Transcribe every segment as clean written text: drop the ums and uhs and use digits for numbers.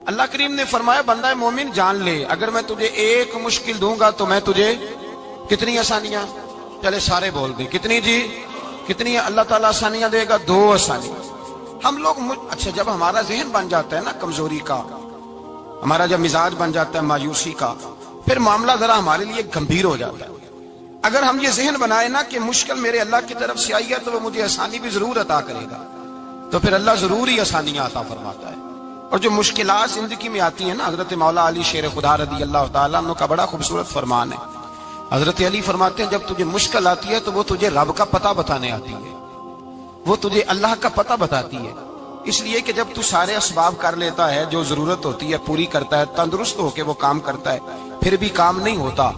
اللہ کریم نے فرمایا بندہ مومن جان لے اگر میں تجھے ایک مشکل دوں گا تو میں تجھے کتنی آسانیاں، چلے سارے بول دیں کتنی جی، کتنی اللہ تعالیٰ آسانیاں دے گا؟ 2 آسانی۔ ہم لوگ اچھا جب ہمارا ذہن بن جاتا ہے نا کمزوری کا، ہمارا جب مزاج بن جاتا ہے مایوسی کا، پھر معاملہ ذرا ہمارے لیے گمبھیر ہو جاتا ہے۔ اگر ہم یہ ذہن بنائے نا کہ مشکل میرے اللہ کی طرف سے آئی ہے تو وہ مجھے آسانی بھی ضرور عطا کرے گا، تو پھر اللہ ضرور ہی آسانیاں عطا فرماتا ہے۔ اور جو مشکلات زندگی میں آتی ہیں نا، حضرت مولا علی شیر خدا رضی اللہ تعالیٰ عنہ کا بڑا خوبصورت فرمان ہے۔ حضرت علی فرماتے ہیں جب تجھے مشکل آتی ہے تو وہ تجھے رب کا پتہ بتانے آتی ہے، وہ تجھے اللہ کا پتہ بتاتی ہے، اس لیے کہ جب تو سارے اسباب کر لیتا ہے، جو ضرورت ہوتی ہے پوری کرتا ہے، تندرست ہو کے وہ کام کرتا ہے، پھر بھی کام نہیں ہوتا،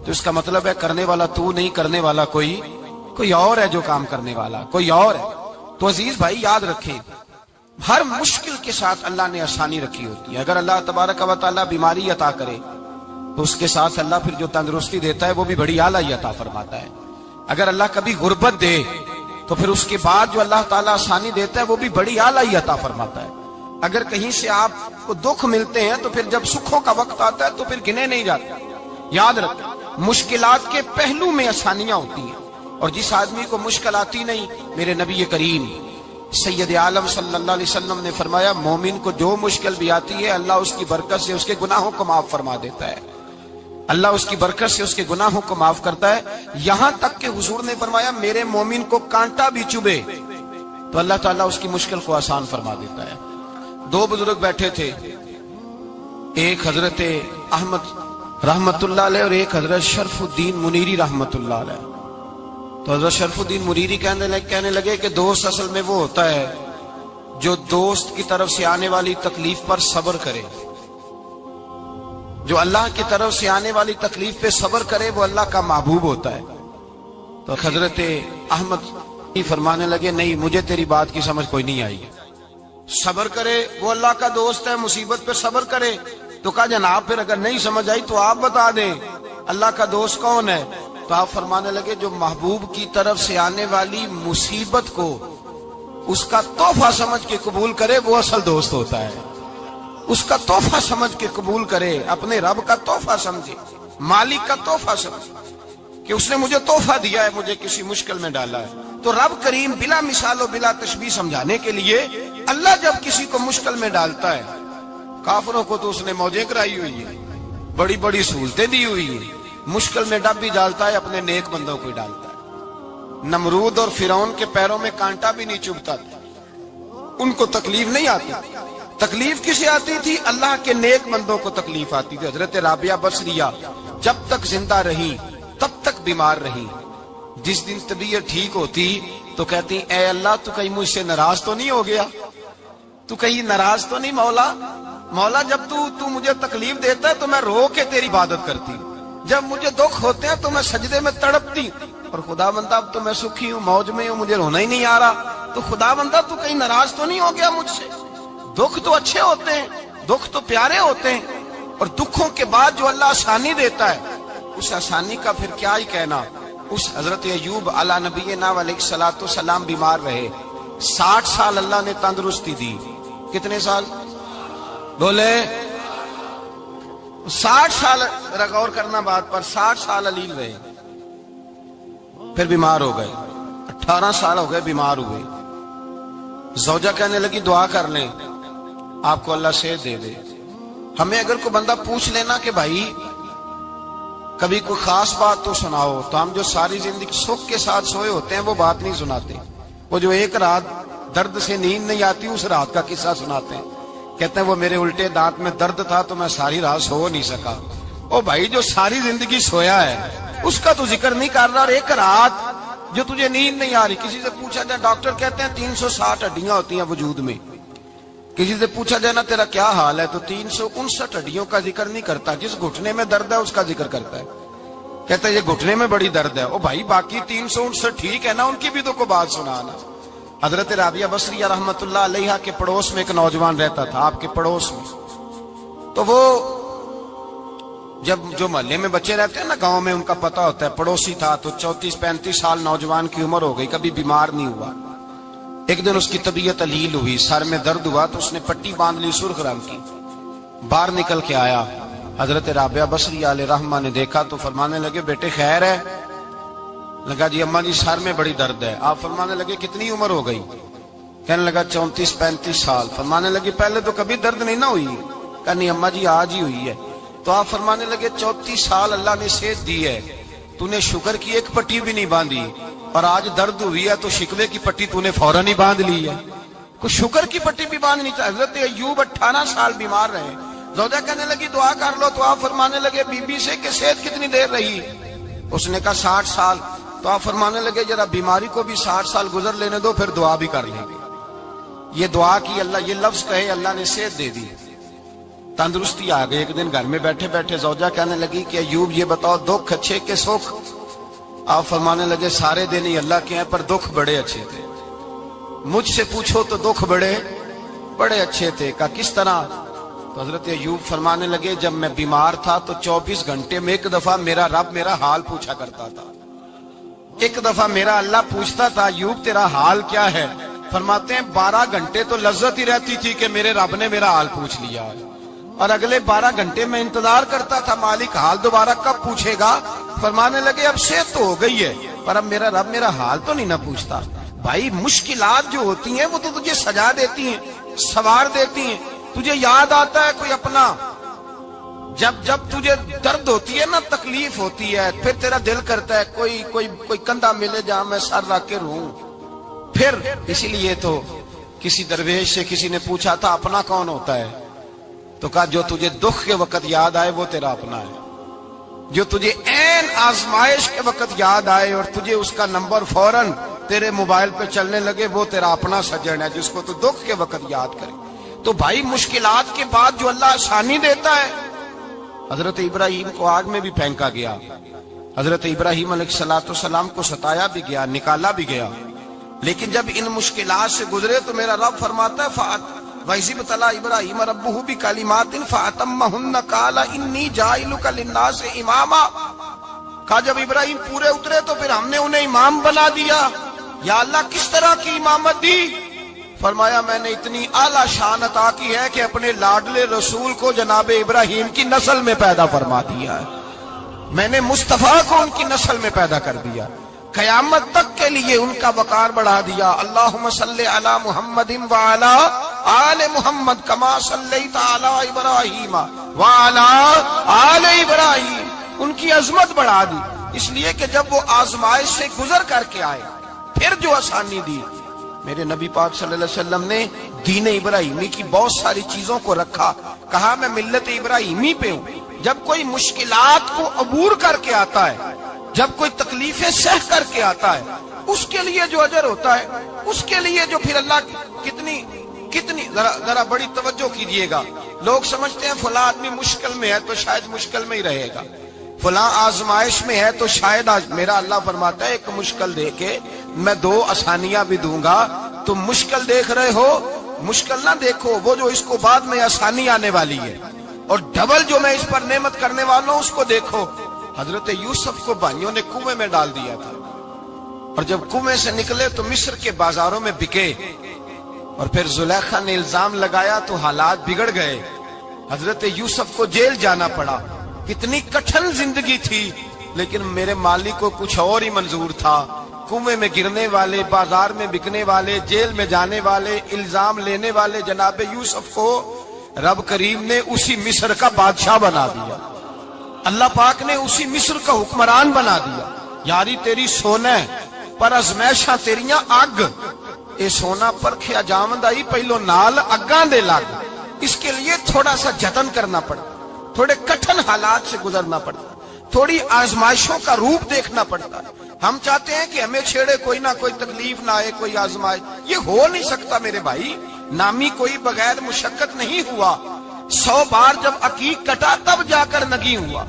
تو اس کا مطلب ہے کرنے والا تو نہیں، کرنے والا کوئی اور ہے، جو کام کرنے والا کوئی اور ہے۔ تو عزیز بھائی یاد رکھیں، ہر مشکل کے ساتھ اللہ نے آسانی رکھی ہوتی ہے۔ اگر اللہ تبارک و تعالیٰ بیماری عطا کرے تو اس کے ساتھ اللہ پھر جو تندرستی دیتا ہے وہ بھی بڑی اعلیٰ ہی عطا فرماتا ہے۔ اگر اللہ کبھی غربت دے تو پھر اس کے بعد جو اللہ تعالیٰ آسانی دیتا ہے وہ بھی بڑی اعلیٰ ہی عطا فرماتا ہے۔ اگر کہیں سے آپ کو دکھ ملتے ہیں تو پھر جب سکھوں کا وقت آتا ہے تو پھر گنے نہیں جاتے۔ یاد رکھیں مشکلات کے پہلو میں آسانیاں ہوتی ہیں، اور جس آدمی کو مشکل آتی نہیں، میرے نبی کریم سید عالم صلی اللہ علیہ وسلم نے فرمایا مومن کو جو مشکل بھی آتی ہے اللہ اس کی برکت سے اس کے گناہوں کو معاف فرما دیتا ہے، اللہ اس کی برکت سے اس کے گناہوں کو معاف کرتا ہے، یہاں تک کہ حضور نے فرمایا میرے مومن کو کانٹا بھی چبھے تو اللہ تعالیٰ اس کی مشکل کو آسان فرما دیتا ہے۔ 2 بزرگ بیٹھے تھے، ایک حضرت احمد رحمت اللہ علیہ اور ایک حضرت شرف الدین منیری رحمت اللہ علیہ۔ تو حضرت شرف الدین منیری کہنے لگے کہ دوست اصل میں وہ ہوتا ہے جو دوست کی طرف سے آنے والی تکلیف پر صبر کرے، جو اللہ کی طرف سے آنے والی تکلیف پہ صبر کرے وہ اللہ کا محبوب ہوتا ہے۔ تو حضرت احمد فرمانے لگے نہیں مجھے تیری بات کی سمجھ کوئی نہیں آئی، صبر کرے وہ اللہ کا دوست ہے، مصیبت پہ صبر کرے۔ تو کہا جناب پھر اگر نہیں سمجھ آئی تو آپ بتا دیں اللہ کا دوست کون ہے؟ تو آپ فرمانے لگے جو محبوب کی طرف سے آنے والی مصیبت کو اس کا تحفہ سمجھ کے قبول کرے وہ اصل دوست ہوتا ہے، اس کا تحفہ سمجھ کے قبول کرے، اپنے رب کا تحفہ سمجھے، مالک کا تحفہ سمجھے کہ اس نے مجھے تحفہ دیا ہے، مجھے کسی مشکل میں ڈالا ہے۔ تو رب کریم بلا مثال و بلا تشبیہ سمجھانے کے لیے اللہ جب کسی کو مشکل میں ڈالتا ہے، کافروں کو تو اس نے موجیں کرائی ہوئی ہے، بڑی بڑی سہولتیں دی ہوئی ہیں، مشکل میں ڈب بھی ڈالتا ہے، اپنے نیک بندوں کو ہی ڈالتا ہے۔ نمرود اور فرعون کے پیروں میں کانٹا بھی نہیں چبھتا تھا، ان کو تکلیف نہیں آتی، تکلیف کسے آتی تھی؟ اللہ کے نیک بندوں کو تکلیف آتی تھی۔ حضرت رابعہ بصریہ جب تک زندہ رہی تب تک بیمار رہی، جس دن طبیعت ٹھیک ہوتی تو کہتی اے اللہ تو کہیں مجھ سے ناراض تو نہیں ہو گیا، تو کہیں ناراض تو نہیں مولا جب تو مجھے تکلیف دیتا ہے تو میں رو کے تیری عبادت کرتی ہوں، جب مجھے دکھ ہوتے ہیں تو میں سجدے میں تڑپتی ہوں، اور خدا بندہ اب تو میں سکھی ہوں، موج میں ہوں، مجھے رونا ہی نہیں آ رہا، تو خدا بندہ تو کہیں ناراض تو نہیں ہو گیا مجھ سے؟ دکھ تو اچھے ہوتے ہیں، دکھ تو پیارے ہوتے ہیں، اور دکھوں کے بعد جو اللہ آسانی دیتا ہے اس آسانی کا پھر کیا ہی کہنا۔ اس حضرت ایوب علی نبینا علیہ الصلوۃ والسلام بیمار رہے، 60 سال اللہ نے تندرستی دی۔ کتنے سال بولے؟ 60 سال، غور کرنا بات پر، 60 سال علیل رہے، پھر بیمار ہو گئے، 18 سال ہو گئے بیمار ہوئے۔ زوجہ کہنے لگی دعا کر لیں آپ کو اللہ صحت دے دے۔ ہمیں اگر کوئی بندہ پوچھ لینا کہ بھائی کبھی کوئی خاص بات تو سناؤ، تو ہم جو ساری زندگی سکھ کے ساتھ سوئے ہوتے ہیں وہ بات نہیں سناتے، وہ جو ایک رات درد سے نیند نہیں آتی اس رات کا قصہ سناتے ہیں، کہتے ہیں وہ میرے الٹے دانت میں درد تھا تو میں ساری رات سو نہیں سکا۔ او بھائی جو ساری زندگی سویا ہے اس کا تو ذکر نہیں کر رہا، اور ایک رات جو تجھے نیند نہیں آ رہی، کسی سے پوچھا جائے، ڈاکٹر کہتے ہیں 360 ہڈیاں ہوتی ہیں وجود میں، کسی سے پوچھا جائے نا تیرا کیا حال ہے تو 359 ہڈیوں کا ذکر نہیں کرتا، جس گھٹنے میں درد ہے اس کا ذکر کرتا ہے، کہتا ہے یہ گھٹنے میں بڑی درد ہے۔ او بھائی باقی 359 ٹھیک ہے نا، ان کی بھی تو کوئی بات سنانا۔ حضرت رابعہ بصریہ رحمت اللہ علیہ کے پڑوس میں ایک نوجوان رہتا تھا، آپ کے پڑوس میں، تو وہ جب جو محلے میں بچے رہتے ہیں نا گاؤں میں ان کا پتہ ہوتا ہے، پڑوسی تھا تو 34-35 سال نوجوان کی عمر ہو گئی، کبھی بیمار نہیں ہوا۔ ایک دن اس کی طبیعت علیل ہوئی، سر میں درد ہوا تو اس نے پٹی باندھ لی سرخ رنگ کی، باہر نکل کے آیا، حضرت رابعہ بصری علیہ رحمہ نے دیکھا تو فرمانے لگے بیٹے خیر ہے؟ لگا جی اماں جی سر میں بڑی درد ہے۔ آپ فرمانے لگے کتنی عمر ہو گئی؟ کہنے لگا 34-35 سال۔ فرمانے لگے پہلے تو کبھی درد نہیں نہ ہوئی؟ کہا نہیں اماں جی آج ہی ہوئی ہے۔ تو آپ فرمانے لگے 34 سال اللہ نے صحت دی ہے، تو نے شکر کی ایک پٹی بھی نہیں باندھی، اور آج درد ہوئی ہے تو شکوے کی پٹی تو نے فوراً ہی باندھ لی ہے، کوئی شکر کی پٹی بھی باندھنی چاہیے۔ حضرت ایوب 18 سال بیمار رہے، زوجہ کہنے لگی دعا کر لو، تو آپ فرمانے لگے بی بی سے کہ صحت کتنی دیر رہی؟ اس نے کہا 60 سال۔ تو آپ فرمانے لگے ذرا بیماری کو بھی 60 سال گزر لینے دو، پھر دعا بھی کر لیں گے۔ یہ دعا کی، اللہ یہ لفظ کہے اللہ نے صحت دے دی، تندرستی آ گئی۔ ایک دن گھر میں بیٹھے بیٹھے زوجہ کہنے لگی کہ ایوب یہ بتاؤ دکھ اچھے کہ سکھ؟ آپ فرمانے لگے سارے دن ہی اللہ کے ہیں پر دکھ بڑے اچھے تھے، مجھ سے پوچھو تو دکھ بڑے اچھے تھے۔ کہا کس طرح؟ تو حضرت ایوب فرمانے لگے جب میں بیمار تھا تو 24 گھنٹے میں ایک دفعہ میرا رب میرا حال پوچھا کرتا تھا، ایک دفعہ میرا اللہ پوچھتا تھا ایوب تیرا حال کیا ہے؟ فرماتے ہیں 12 گھنٹے تو لذت ہی رہتی تھی کہ میرے رب نے میرا حال پوچھ لیا، اور اگلے 12 گھنٹے میں انتظار کرتا تھا مالک حال دوبارہ کب پوچھے گا۔ فرمانے لگے اب صحت تو ہو گئی ہے پر اب میرا رب میرا حال تو نہیں نہ پوچھتا۔ بھائی مشکلات جو ہوتی ہیں وہ تو تجھے سجا دیتی ہیں، سوار دیتی ہیں، تجھے یاد آتا ہے کوئی اپنا، جب تجھے درد ہوتی ہے نا، تکلیف ہوتی ہے، پھر تیرا دل کرتا ہے کوئی کندھا ملے جہاں میں سر رکھ کے رہوں۔ پھر اسی لیے تو کسی درویش سے کسی نے پوچھا تھا اپنا کون ہوتا ہے؟ تو کہا جو تجھے دکھ کے وقت یاد آئے وہ تیرا اپنا ہے، جو تجھے عین آزمائش کے وقت یاد آئے اور تجھے اس کا نمبر فوراً تیرے موبائل پہ چلنے لگے وہ تیرا اپنا سجن ہے، جس کو تو دکھ کے وقت یاد کرے۔ تو بھائی مشکلات کے بعد جو اللہ آسانی دیتا ہے، حضرت ابراہیم کو آگ میں بھی پھینکا گیا، حضرت ابراہیم علیہ السلام کو ستایا بھی گیا، نکالا بھی گیا، لیکن جب ان مشکلات سے گزرے تو میرا رب فرماتا ہے وَإِذِ ابْتَلَىٰ إِبْرَاهِيمَ رَبُّهُ بِكَلِمَاتٍ فَأَتَمَّهُنَّ قَالَ إِنِّي جَاعِلُكَ لِلنَّاسِ إِمَامًا۔ کہا جب ابراہیم پورے اترے تو پھر ہم نے انہیں امام بنا دیا۔ یا اللہ کس طرح کی امامت دی؟ فرمایا میں نے اتنی اعلیٰ شان عطا کی ہے کہ اپنے لاڈلے رسول کو جناب ابراہیم کی نسل میں پیدا فرما دیا ہے، میں نے مصطفیٰ کو ان کی نسل میں پیدا کر دیا، قیامت تک کے لیے ان کا وقار بڑھا دیا۔ اللہم صلی علی محمد وعلی آل محمد کما صلیت علی ابراہیم وعلی آل ابراہیم، ان کی عظمت بڑھا دی، اس لیے کہ جب وہ آزمائش سے گزر کر کے آئے پھر جو آسانی دی۔ میرے نبی پاک صلی اللہ علیہ وسلم نے دین ابراہیمی کی بہت ساری چیزوں کو رکھا، کہا میں ملت ابراہیمی پہ ہوں۔ جب کوئی مشکلات کو عبور کر کے آتا ہے، جب کوئی تکلیفیں سہ کر کے آتا ہے، اس کے لیے جو اجر ہوتا ہے، اس کے لیے جو پھر اللہ کتنی ذرا بڑی توجہ کیجئے گا۔ لوگ سمجھتے ہیں فلاں آدمی مشکل میں ہے تو شاید مشکل میں ہی رہے گا، فلاں آزمائش میں ہے تو شاید میرا اللہ فرماتا ہے ایک مشکل دے کے میں 2 آسانیاں بھی دوں گا۔ تم مشکل دیکھ رہے ہو، مشکل نہ دیکھو، وہ جو اس کو بعد میں آسانی آنے والی ہے، اور ڈبل جو میں اس پر نعمت کرنے والا ہوں اس کو دیکھو۔ حضرت یوسف کو بھائیوں نے کنویں میں ڈال دیا تھا، اور جب کنویں سے نکلے تو مصر کے بازاروں میں بکے، اور پھر زلیخا نے الزام لگایا تو حالات بگڑ گئے، حضرت یوسف کو جیل جانا پڑا۔ کتنی کٹھن زندگی تھی، لیکن میرے مالک کو کچھ اور ہی منظور تھا۔ کنویں میں گرنے والے، بازار میں بکنے والے، جیل میں جانے والے، الزام لینے والے جناب یوسف کو رب کریم نے اسی مصر کا بادشاہ بنا دیا، اللہ پاک نے اسی مصر کا حکمران بنا دیا۔ یاری تیری سونا پر ازمیشاں تیریاں اگ، اے سونا پرکھیا جامدائی پہلو نال اگاں دے لگ، اس کے لیے تھوڑا سا جتن کرنا پڑتا، تھوڑے کٹھن حالات سے گزرنا پڑتا، تھوڑی آزمائشوں کا روپ دیکھنا پڑتا۔ ہم چاہتے ہیں کہ ہمیں چھیڑے کوئی نہ کوئی تکلیف نہ آئے، کوئی آزمائش، یہ ہو نہیں سکتا میرے بھائی، نامی کوئی بغیر مشقت نہیں ہوا، 100 بار جب عقیق کٹا تب جا کر نگی ہوا۔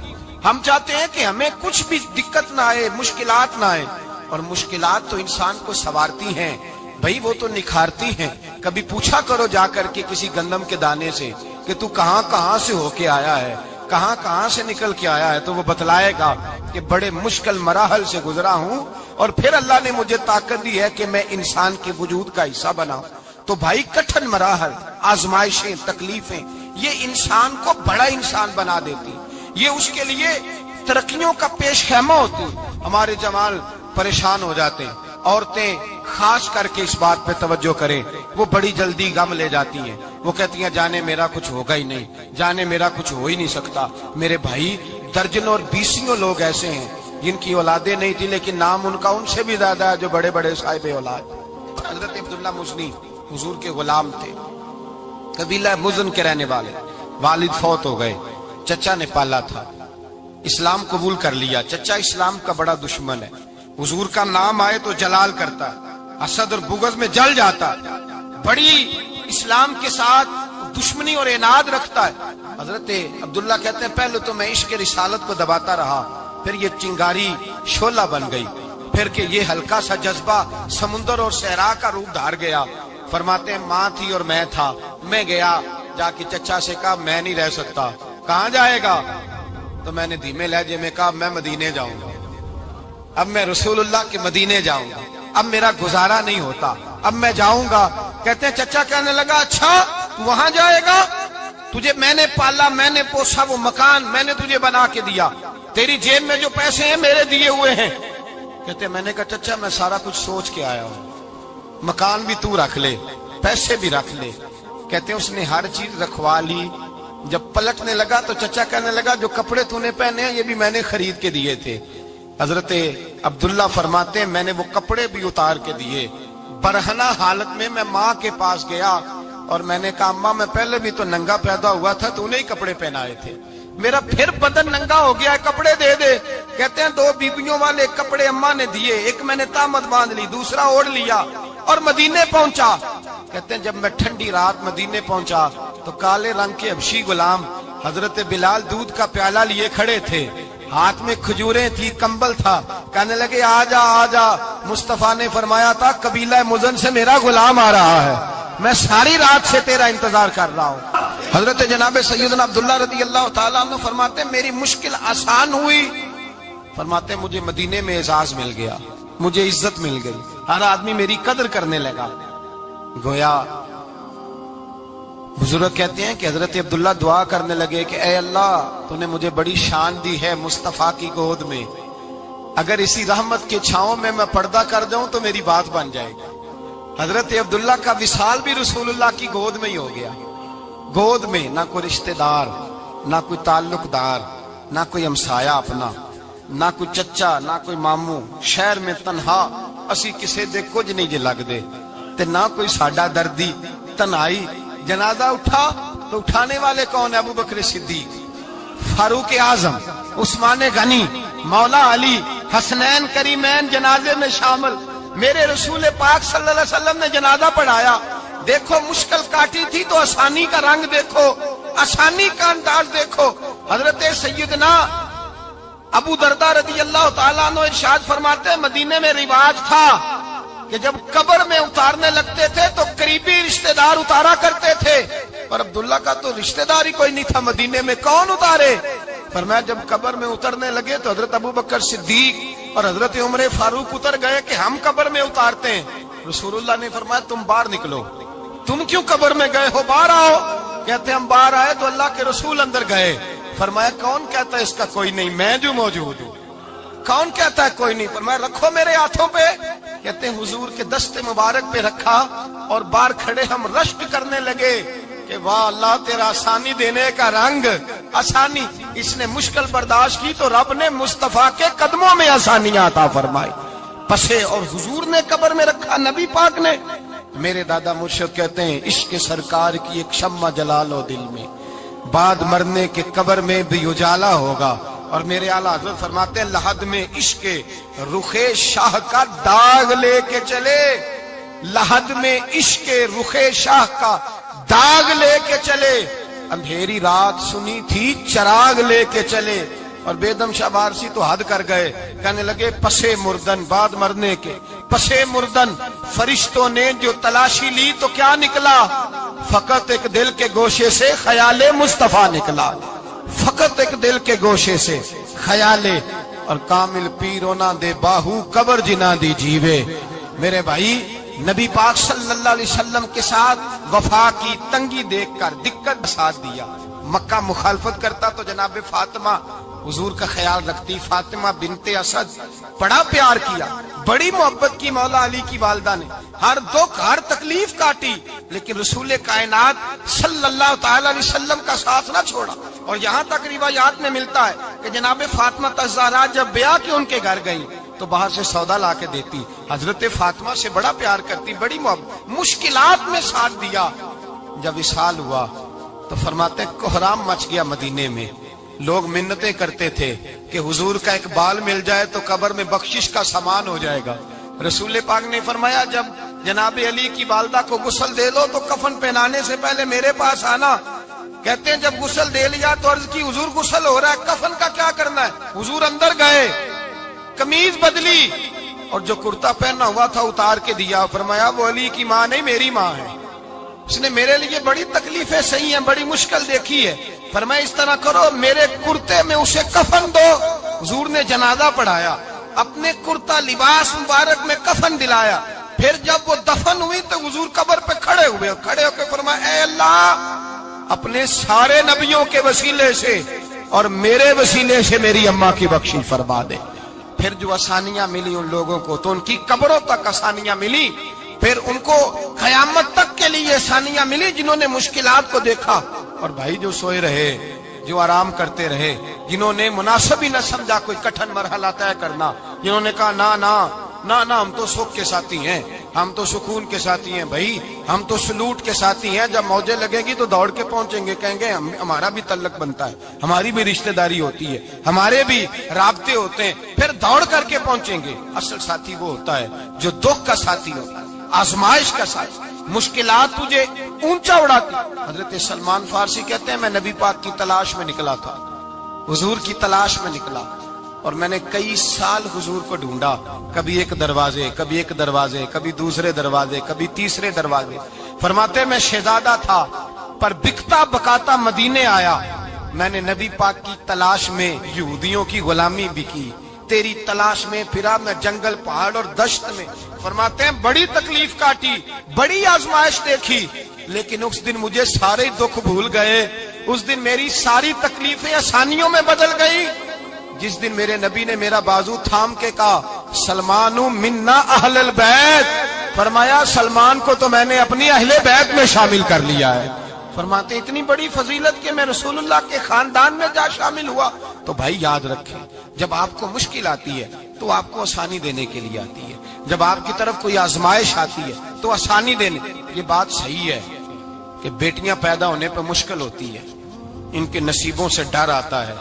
ہم چاہتے ہیں کہ ہمیں کچھ بھی دقت نہ آئے، مشکلات نہ آئے، اور مشکلات تو انسان کو سنوارتی ہیں بھائی، وہ تو نکھارتی ہیں۔ کبھی پوچھا کرو جا کر کے کسی گندم کے دانے سے کہ تو کہاں سے ہو کے آیا ہے، کہاں سے نکل کے آیا ہے، تو وہ بتلائے گا کہ بڑے مشکل مراحل سے گزرا ہوں، اور پھر اللہ نے مجھے طاقت دی ہے کہ میں انسان کے وجود کا حصہ بنا۔ تو بھائی کٹھن مراحل، آزمائشیں، تکلیفیں، یہ انسان کو بڑا انسان بنا دیتی، یہ اس کے لیے ترقیوں کا پیش خیمہ ہوتی۔ ہمارے جمال پریشان ہو جاتے ہیں، عورتیں خاص کر کے اس بات پہ توجہ کریں، وہ بڑی جلدی غم لے جاتی ہیں، وہ کہتی ہیں جانے میرا کچھ ہوگا ہی نہیں، جانے میرا کچھ ہو ہی نہیں سکتا۔ میرے بھائی درجنوں اور بیسیوں لوگ ایسے ہیں جن کی اولادیں نہیں تھی لیکن نام ان کا ان سے بھی زیادہ ہے جو بڑے بڑے صاحب اولاد۔ حضرت عبداللہ مزنی حضور کے غلام تھے، قبیلہ مزن کے رہنے والے، والد فوت ہو گئے، چچا نے پالا تھا، اسلام قبول کر لیا۔ چچا اسلام کا بڑا دشمن ہے، حضور کا نام آئے تو جلال کرتا، حسد اور بغض میں جل جاتا، بڑی اسلام کے ساتھ دشمنی اور عناد رکھتا ہے۔ حضرت عبداللہ کہتے ہیں پہلے تو میں عشق رسالت کو دباتا رہا، پھر یہ چنگاری شعلہ بن گئی، پھر کہ یہ ہلکا سا جذبہ سمندر اور صحرا کا روپ دھار گیا۔ فرماتے ہیں ماں تھی اور میں تھا، میں گیا جا کے چچا سے کہا میں نہیں رہ سکتا۔ کہاں جائے گا؟ تو میں نے دھیمے لہجے میں کہا میں مدینے جاؤں گا، اب میں رسول اللہ کے مدینے جاؤں گا، اب میرا گزارا نہیں ہوتا، اب میں جاؤں گا۔ کہتے ہیں چچا کہنے لگا اچھا وہاں جائے گا، تجھے میں نے پالا، میں نے پوسا، وہ مکان میں نے تجھے بنا کے دیا، تیری جیب میں جو پیسے ہیں میرے دیے ہوئے ہیں۔ کہتے ہیں میں نے کہا چچا میں سارا کچھ سوچ کے آیا ہوں، مکان بھی تو رکھ لے، پیسے بھی رکھ لے۔ کہتے ہیں اس نے ہر چیز رکھوا لی۔ جب پلٹنے لگا تو چچا کہنے لگا جو کپڑے تو نے پہنے ہیں یہ بھی میں نے خرید کے دیے تھے۔ حضرت عبداللہ فرماتے ہیں میں نے وہ کپڑے بھی اتار کے دیے، برہنہ حالت میں میں ماں کے پاس گیا اور میں نے کہا اماں میں پہلے بھی تو ننگا پیدا ہوا تھا، تو نے ہی کپڑے پہنائے تھے، میرا پھر بدن ننگا ہو گیا ہے، کپڑے دے دے۔ کہتے ہیں 2 بیبیوں والے کپڑے اماں نے دیے، ایک میں نے تامت باندھ لی، دوسرا اوڑھ لیا اور مدینے پہنچا۔ کہتے ہیں جب میں ٹھنڈی رات مدینے پہنچا تو کالے رنگ کے حبشی غلام حضرت بلال دودھ کا پیالہ لیے کھڑے تھے، ہاتھ میں کھجوریں تھی، کمبل تھا، کہنے لگے آجا آجا، مصطفیٰ نے فرمایا تھا قبیلہ مزن سے میرا غلام آ رہا ہے، میں ساری رات سے تیرا انتظار کر رہا ہوں۔ حضرت جناب سیدنا عبداللہ رضی اللہ تعالیٰ عنہ فرماتے ہیں میری مشکل آسان ہوئی، فرماتے ہیں مجھے مدینے میں اعزاز مل گیا، مجھے عزت مل گئی، ہر آدمی میری قدر کرنے لگا۔ گویا بزرگ کہتے ہیں کہ حضرت عبداللہ دعا کرنے لگے کہ اے اللہ تو نے مجھے بڑی شان دی ہے مصطفیٰ کی گود میں، اگر اسی رحمت کے چھاؤں میں پردہ کر جاؤں تو میری بات بن جائے گی۔ حضرت عبداللہ کا وصال بھی رسول اللہ کی گود میں ہی ہو گیا، گود میں نہ کوئی رشتہ دار، نہ کوئی تعلق دار، نہ کوئی ہمسایا اپنا، نہ کوئی چچا، نہ کوئی ماموں، شہر میں تنہا اسی کسے دے کچھ نہیں جے لگ دے تے نہ کوئی ساڈا دردی، تنہائی۔ جنازہ اٹھا تو اٹھانے والے کون ہیں؟ ابو بکر صدیق، فاروق اعظم، عثمان غنی، مولا علی، حسنین کریمین جنازے میں شامل۔ میرے رسول پاک صلی اللہ علیہ وسلم نے جنازہ پڑھایا، دیکھو مشکل کاٹی تھی تو آسانی کا رنگ دیکھو، آسانی کا انداز دیکھو۔ حضرت سیدنا ابو دردہ رضی اللہ تعالیٰ عنہ ارشاد فرماتے ہیں مدینے میں رواج تھا کہ جب قبر میں اتارنے لگتے تھے تو قریبی رشتہ دار اتارا کرتے تھے، پر عبداللہ کا تو رشتہ دار ہی کوئی نہیں تھا مدینے میں، کون اتارے؟ فرمایا جب قبر میں اترنے لگے تو حضرت ابو بکر صدیق اور حضرت عمر فاروق اتر گئے کہ ہم قبر میں اتارتے ہیں۔ رسول اللہ نے فرمایا تم باہر نکلو، تم کیوں قبر میں گئے ہو، باہر آؤ۔ کہتے ہم باہر آئے تو اللہ کے رسول اندر گئے، فرمایا کون کہتا ہے اس کا کوئی نہیں، میں جو موجود ہوں، کون کہتا ہے کوئی نہیں؟ فرمایا رکھو میرے ہاتھوں پہ۔ کہتے ہیں حضور کے دست مبارک پہ رکھا اور باہر کھڑے ہم رشک کرنے لگے کہ واہ اللہ تیرا آسانی دینے کا رنگ، آسانی۔ اس نے مشکل برداشت کی تو رب نے مصطفیٰ کے قدموں میں آسانیاں عطا فرمائی، پسے اور حضور نے قبر میں رکھا، نبی پاک نے۔ میرے دادا مرشد کہتے ہیں عشق سرکار کی ایک شمع جلا لو دل میں، بعد مرنے کے قبر میں بھی اجالا ہوگا۔ اور میرے اعلیٰ حضرت فرماتے ہیں لحد میں عشق رخ شاہ کا داغ لے کے چلے، لحد میں عشق رخ شاہ کا داغ لے کے چلے، اندھیری رات سنی تھی چراغ لے کے چلے۔ اور بیدم شاہ بارسی تو حد کر گئے، کہنے لگے پسے مردن، بعد مرنے کے پسے مردن فرشتوں نے جو تلاشی لی تو کیا نکلا؟ فقط ایک دل کے گوشے سے خیال مصطفیٰ نکلا، فقط ایک دل کے گوشے سے خیال۔ اور کامل پیرو نہ دے باہو قبر جنا دی جیوے۔ میرے بھائی نبی پاک صلی اللہ علیہ وسلم کے ساتھ وفا کی تنگی دیکھ کر دقت ساتھ دیا. مکہ مخالفت کرتا تو جناب فاطمہ حضور کا خیال رکھتی. فاطمہ بنت اسد بڑا پیار کیا, بڑی محبت کی مولا علی کی والدہ نے, ہر دکھ ہر تکلیف کاٹی, لیکن رسول کائنات صلی اللہ تعالی علیہ وسلم کا ساتھ نہ چھوڑا. اور یہاں تک روایات میں ملتا ہے کہ جناب فاطمہ الزہرا جب بیاہ کے ان کے گھر گئی تو باہر سے سودا لا کے دیتی. حضرت فاطمہ سے بڑا پیار کرتی, بڑی محبت, مشکلات میں ساتھ دیا. جب وصال ہوا تو فرماتے کوہرام مچ گیا مدینے میں. لوگ منتیں کرتے تھے کہ حضور کا ایک بال مل جائے تو قبر میں بخشش کا سامان ہو جائے گا. رسول پاک نے فرمایا جب جناب علی کی والدہ کو غسل دے لو تو کفن پہنانے سے پہلے میرے پاس آنا. کہتے ہیں جب غسل دے لیا تو عرض کی حضور غسل ہو رہا ہے, کفن کا کیا کرنا ہے؟ حضور اندر گئے, قمیض بدلی اور جو کرتا پہنا ہوا تھا اتار کے دیا. فرمایا وہ علی کی ماں نہیں میری ماں ہے, اس نے میرے لیے بڑی تکلیفیں سہی ہیں, بڑی مشکل دیکھی ہے. فرمایا اس طرح کرو میرے کرتے میں اسے کفن دو. حضور نے جنازہ پڑھایا, اپنے کرتا لباس مبارک میں کفن دلایا. پھر جب وہ دفن ہوئی تو حضور قبر پہ کھڑے ہوئے, کھڑے ہو کے فرمایا اے اللہ اپنے سارے نبیوں کے وسیلے سے اور میرے وسیلے سے میری اماں کی بخشش فرما دے. پھر جو آسانیاں ملی ان لوگوں کو تو ان کی قبروں تک آسانیاں ملی, پھر ان کو قیامت تک کے لیے آسانیاں ملی جنہوں نے مشکلات کو دیکھا. اور بھائی جو سوئے رہے, جو آرام کرتے رہے, جنہوں نے مناسب ہی نہ سمجھا کوئی کٹھن مرحلہ طے کرنا, جنہوں نے کہا نا نا نا نا ہم تو سکھ کے ساتھی ہیں, ہم تو سکون کے ساتھی ہیں, بھائی ہم تو سلوٹ کے ساتھی ہیں, جب موجیں لگے گی تو دوڑ کے پہنچیں گے, کہیں گے ہمارا بھی تعلق بنتا ہے, ہماری بھی رشتہ داری ہوتی ہے, ہمارے بھی رابطے ہوتے ہیں, پھر دوڑ کر کے پہنچیں گے. اصل ساتھی وہ ہوتا ہے جو دکھ کا ساتھی ہوتا ہے, آزمائش کا ساتھی, مشکلات تجھے اونچا اڑاتی. حضرت سلمان فارسی کہتے ہیں میں نبی پاک کی تلاش میں نکلا تھا, حضور کی تلاش میں نکلا, اور میں نے کئی سال حضور کو ڈھونڈا, کبھی ایک دروازے, کبھی ایک دروازے, کبھی دوسرے دروازے, کبھی تیسرے دروازے. فرماتے میں شہزادہ تھا پر بکتا بکاتا مدینے آیا, میں نے نبی پاک کی تلاش میں یہودیوں کی غلامی بھی کی, تیری تلاش میں پھرا میں جنگل پہاڑ اور دشت میں. فرماتے ہیں بڑی تکلیف کاٹی, بڑی آزمائش دیکھی, لیکن اس دن مجھے سارے دکھ بھول گئے, اس دن میری ساری تکلیفیں آسانیوں میں بدل گئی جس دن میرے نبی نے میرا بازو تھام کے کہا سلمان منا اہل البیت. فرمایا سلمان کو تو میں نے اپنی اہل بیت میں شامل کر لیا ہے. فرماتے اتنی بڑی فضیلت کہ میں رسول اللہ کے خاندان میں جا شامل ہوا. تو بھائی یاد رکھیں جب آپ کو مشکل آتی ہے تو آپ کو آسانی دینے کے لیے آتی ہے, جب آپ کی طرف کوئی آزمائش آتی ہے تو آسانی دینے. یہ بات صحیح ہے کہ بیٹیاں پیدا ہونے پہ مشکل ہوتی ہے, ان کے نصیبوں سے ڈر آتا ہے,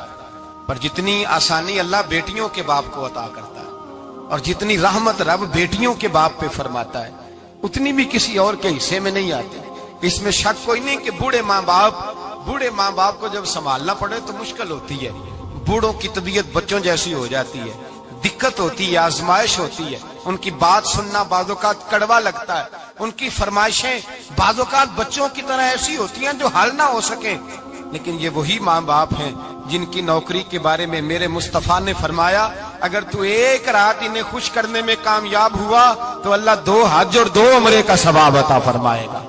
پر جتنی آسانی اللہ بیٹیوں کے باپ کو عطا کرتا ہے اور جتنی رحمت رب بیٹیوں کے باپ پہ فرماتا ہے اتنی بھی کسی اور کے حصے میں نہیں آتی. اس میں شک کوئی نہیں کہ بوڑھے ماں باپ کو جب سنبھالنا پڑے تو مشکل ہوتی ہے. بوڑھوں کی طبیعت بچوں جیسی ہو جاتی ہے, دقت ہوتی ہے, آزمائش ہوتی ہے, ان کی بات سننا بعض اوقات کڑوا لگتا ہے, ان کی فرمائشیں بعض اوقات بچوں کی طرح ایسی ہوتی ہیں جو حل نہ ہو سکیں. لیکن یہ وہی ماں باپ ہیں جن کی نوکری کے بارے میں میرے مصطفیٰ نے فرمایا اگر تو ایک رات انہیں خوش کرنے میں کامیاب ہوا تو اللہ 2 حج اور 2 عمرے کا ثواب عطا فرمائے گا.